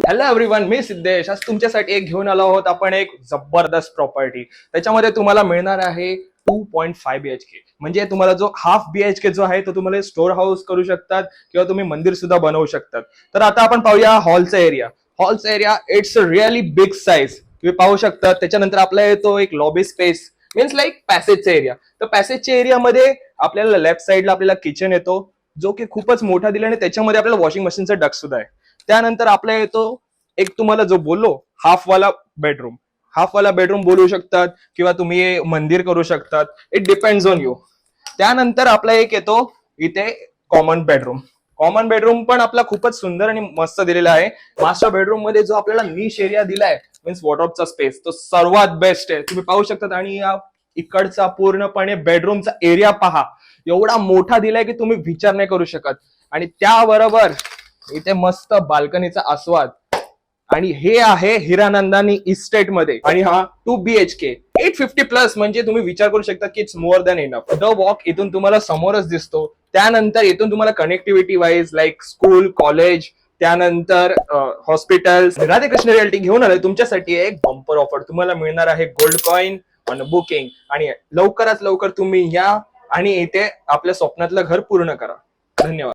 Hello everyone, मी सिद्धेश. आज तुमच्यासाठी एक घेऊन आलो आहोत आपण एक जबरदस्त प्रॉपर्टी. त्याच्यामध्ये तुम्हाला मिळणार आहे 2.5 BHK. म्हणजे तुम्हाला जो हाफ BHK जो आहे तो तुम्हाला स्टोर हाऊस करू शकतात किंवा तुम्ही मंदिर सुद्धा बनवू शकतात. तर आता आपण पाहूया हॉलचा एरिया. हॉलचा area it's a really big size. तुम्ही पाहू शकता. त्याच्यानंतर आपला येतो एक लॉबी स्पेस, मीन्स लाईक पॅसेजचा एरिया. तर पॅसेजच्या एरियामध्ये आपल्याला लेफ्ट साईडला आपल्याला किचन येतो, जो की खूपच मोठा दिला आणि त्याच्यामध्ये आपल्याला वॉशिंग मशीनचा डक सुद्धा आहे. त्यानंतर आपला येतो एक तुम्हाला जो बोललो हाफवाला बेडरूम. हाफवाला बेडरूम बोलू शकतात किंवा तुम्ही मंदिर करू शकतात. It depends on you. त्यानंतर आपला एक येतो इथे कॉमन बेडरूम. कॉमन बेडरूम पण आपला खूपच सुंदर आणि मस्त दिलेला आहे. मास्टर बेडरूम मध्ये जो आपल्याला निश एरिया दिलाय मीन्स वॉर्डरोबचा स्पेस तो सर्वात बेस्ट आहे, तुम्ही पाहू शकतात. आणि या इकडचा पूर्णपणे बेडरूमचा एरिया पहा, एवढा मोठा दिलाय की तुम्ही विचार नाही करू शकत. आणि त्याबरोबर इथे मस्त बाल्कनीचा आस्वाद. आणि हे आहे हिरानंदानी इस्टेट मध्ये. आणि हा 2 BHK 850+, म्हणजे तुम्ही विचार करू शकता की it's more than enough. The walk इथून तुम्हाला समोरच दिसतो. त्यानंतर इथून तुम्हाला connectivity wise like school, college, त्यानंतर हॉस्पिटल्स. राधेकृष्ण रिअल्टी घेऊन आलोय तुमच्यासाठी एक बंपर ऑफर. तुम्हाला मिळणार आहे गोल्ड कॉइन ऑन बुकिंग. आणि लवकरात लवकर तुम्ही या आणि इथे आपल्या स्वप्नातलं घर पूर्ण करा. धन्यवाद.